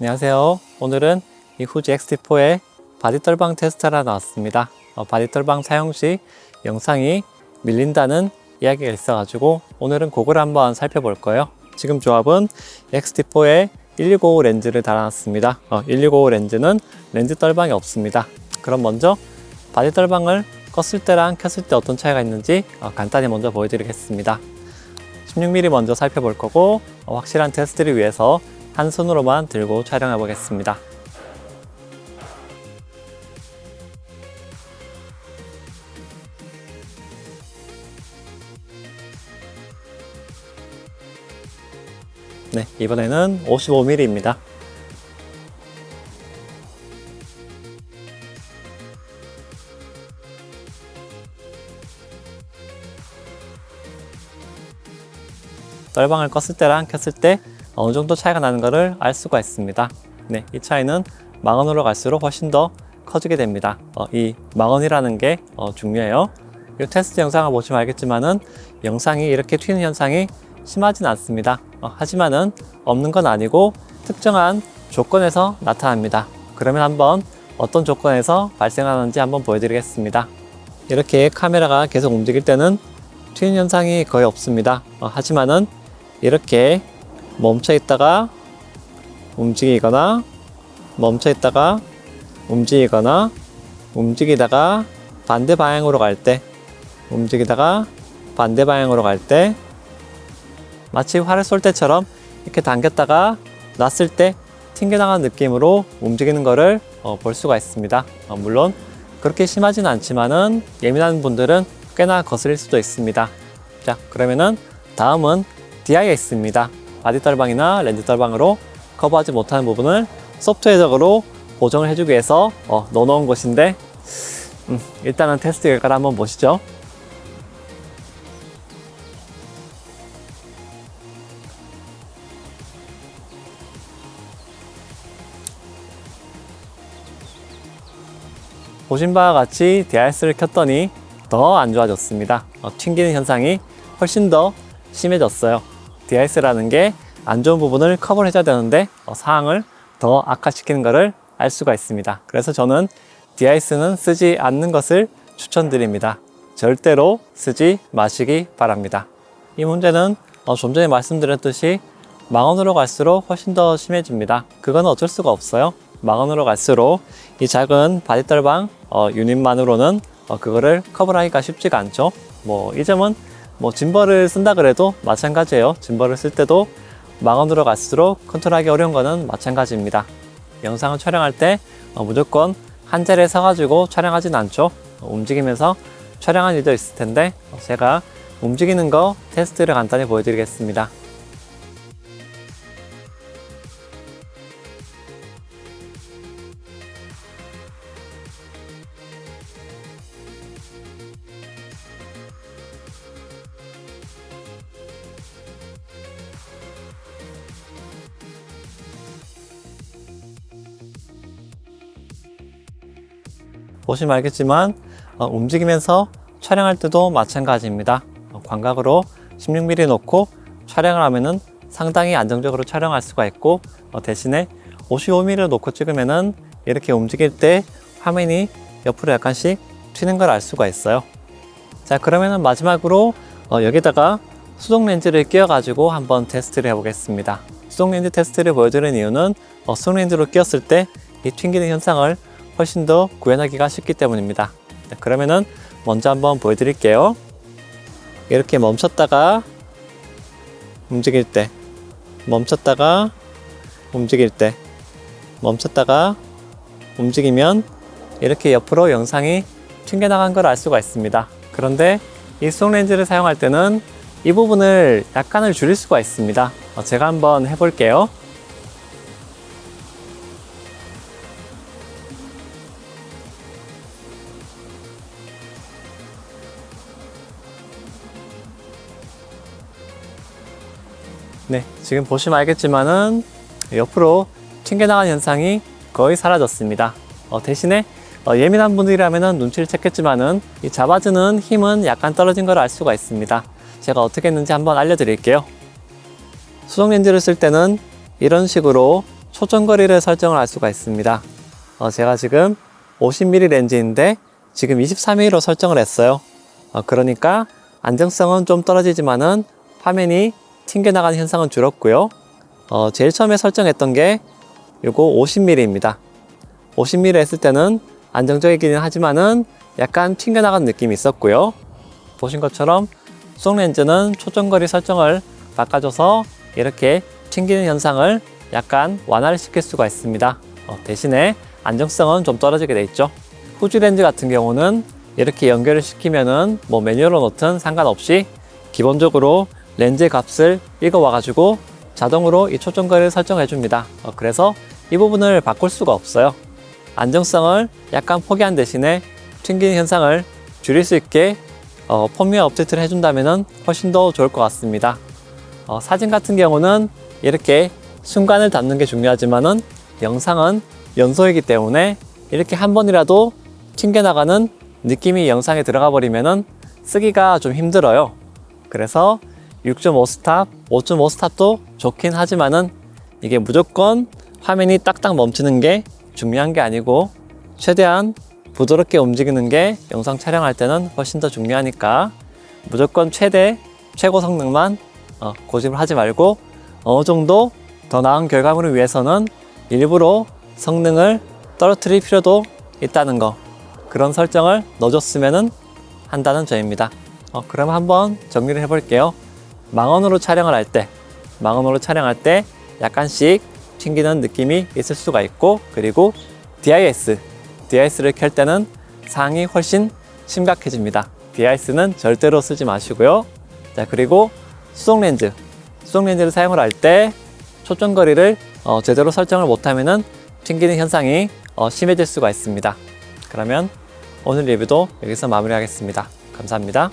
안녕하세요. 오늘은 이 후지 X-T4의 바디 떨방 테스트가 나왔습니다. 바디 떨방 사용 시 영상이 밀린다는 이야기가 있어가지고 오늘은 그걸 한번 살펴볼 거예요. 지금 조합은 X-T4에 1255 렌즈를 달아놨습니다. 1255 렌즈는 렌즈 떨방이 없습니다. 그럼 먼저 바디 떨방을 껐을 때랑 켰을 때 어떤 차이가 있는지 간단히 먼저 보여드리겠습니다. 16mm 먼저 살펴볼 거고 확실한 테스트를 위해서 한 손으로만 들고 촬영해 보겠습니다. 네, 이번에는 55mm입니다. 떨방을 껐을 때랑 켰을 때 어느 정도 차이가 나는 것을 알 수가 있습니다. 네, 이 차이는 망원으로 갈수록 훨씬 더 커지게 됩니다. 이 망원이라는 게 중요해요. 이 테스트 영상을 보시면 알겠지만은 영상이 이렇게 튀는 현상이 심하진 않습니다. 하지만은 없는 건 아니고 특정한 조건에서 나타납니다. 그러면 한번 어떤 조건에서 발생하는지 한번 보여드리겠습니다. 이렇게 카메라가 계속 움직일 때는 튀는 현상이 거의 없습니다. 하지만은 이렇게 멈춰 있다가 움직이거나 멈춰 있다가 움직이거나 움직이다가 반대 방향으로 갈 때 움직이다가 반대 방향으로 갈 때 마치 활을 쏠 때처럼 이렇게 당겼다가 놨을 때 튕겨나가는 느낌으로 움직이는 것을 볼 수가 있습니다. 물론 그렇게 심하진 않지만은 예민한 분들은 꽤나 거슬릴 수도 있습니다. 자, 그러면은 다음은 DIS입니다. 바디 떨방이나 렌즈 떨방으로 커버하지 못하는 부분을 소프트웨어적으로 보정을 해주기 위해서 넣어놓은 것인데 일단은 테스트 결과를 한번 보시죠. 보신 바와 같이 DIS를 켰더니 더 안 좋아졌습니다. 튕기는 현상이 훨씬 더 심해졌어요. DIS라는 게 안 좋은 부분을 커버를 해줘야 되는데 상황을 더 악화시키는 것을 알 수가 있습니다. 그래서 저는 DIS는 쓰지 않는 것을 추천드립니다. 절대로 쓰지 마시기 바랍니다. 이 문제는 좀 전에 말씀드렸듯이 망원으로 갈수록 훨씬 더 심해집니다. 그건 어쩔 수가 없어요. 망원으로 갈수록 이 작은 바디 떨방 유닛만으로는 그거를 커버하기가 쉽지가 않죠. 이 점은 짐벌을 쓴다 그래도 마찬가지예요. 짐벌을 쓸 때도 망원으로 갈수록 컨트롤하기 어려운 거는 마찬가지입니다. 영상을 촬영할 때 무조건 한 자리에 서가지고 촬영하진 않죠. 움직이면서 촬영한 일도 있을 텐데 제가 움직이는 거 테스트를 간단히 보여드리겠습니다. 보시면 알겠지만 움직이면서 촬영할 때도 마찬가지입니다. 광각으로 16mm 놓고 촬영을 하면은 상당히 안정적으로 촬영할 수가 있고 대신에 55mm 놓고 찍으면은 이렇게 움직일 때 화면이 옆으로 약간씩 튀는 걸 알 수가 있어요. 자, 그러면은 마지막으로 여기다가 수동 렌즈를 끼워 가지고 한번 테스트를 해 보겠습니다. 수동 렌즈 테스트를 보여드리는 이유는 수동 렌즈로 끼웠을 때 이 튕기는 현상을 훨씬 더 구현하기가 쉽기 때문입니다. 자, 그러면은 먼저 한번 보여드릴게요. 이렇게 멈췄다가 움직일 때, 멈췄다가 움직일 때, 멈췄다가 움직이면 이렇게 옆으로 영상이 튕겨나간 걸 알 수가 있습니다. 그런데 이 수동 렌즈를 사용할 때는 이 부분을 약간을 줄일 수가 있습니다. 제가 한번 해볼게요. 네, 지금 보시면 알겠지만은 옆으로 튕겨나간 현상이 거의 사라졌습니다. 대신에 예민한 분들이라면 눈치를 챘겠지만은 이 잡아주는 힘은 약간 떨어진 걸 알 수가 있습니다. 제가 어떻게 했는지 한번 알려드릴게요. 수동 렌즈를 쓸 때는 이런 식으로 초점거리를 설정을 할 수가 있습니다. 제가 지금 50mm 렌즈인데 지금 23mm로 설정을 했어요. 그러니까 안정성은 좀 떨어지지만은 화면이 튕겨나가는 현상은 줄었고요. 제일 처음에 설정했던 게 요거 50mm입니다. 50mm 했을 때는 안정적이기는 하지만은 약간 튕겨나가는 느낌이 있었고요. 보신 것처럼 수동 렌즈는 초점거리 설정을 바꿔줘서 이렇게 튕기는 현상을 약간 완화를 시킬 수가 있습니다. 대신에 안정성은 좀 떨어지게 돼 있죠. 후지 렌즈 같은 경우는 이렇게 연결을 시키면은 뭐 매뉴얼로 놓든 상관없이 기본적으로 렌즈 값을 읽어와 가지고 자동으로 이 초점거리를 설정해 줍니다. 그래서 이 부분을 바꿀 수가 없어요. 안정성을 약간 포기한 대신에 튕기는 현상을 줄일 수 있게 펌웨어 업데이트를 해준다면 훨씬 더 좋을 것 같습니다. 사진 같은 경우는 이렇게 순간을 담는 게 중요하지만은 영상은 연소이기 때문에 이렇게 한 번이라도 튕겨나가는 느낌이 영상에 들어가 버리면은 쓰기가 좀 힘들어요. 그래서 6.5 스탑, 5.5 스탑도 좋긴 하지만은 이게 무조건 화면이 딱딱 멈추는 게 중요한 게 아니고 최대한 부드럽게 움직이는 게 영상 촬영할 때는 훨씬 더 중요하니까 무조건 최고 성능만 고집을 하지 말고 어느 정도 더 나은 결과물을 위해서는 일부러 성능을 떨어뜨릴 필요도 있다는 거, 그런 설정을 넣어줬으면 한다는 점입니다. 그럼 한번 정리를 해볼게요. 망원으로 촬영을 할 때 약간씩 튕기는 느낌이 있을 수가 있고, 그리고 DIS를 켤 때는 상황이 훨씬 심각해집니다. DIS는 절대로 쓰지 마시고요. 자, 그리고 수동 렌즈를 사용을 할 때 초점거리를 제대로 설정을 못하면은 튕기는 현상이 심해질 수가 있습니다. 그러면 오늘 리뷰도 여기서 마무리하겠습니다. 감사합니다.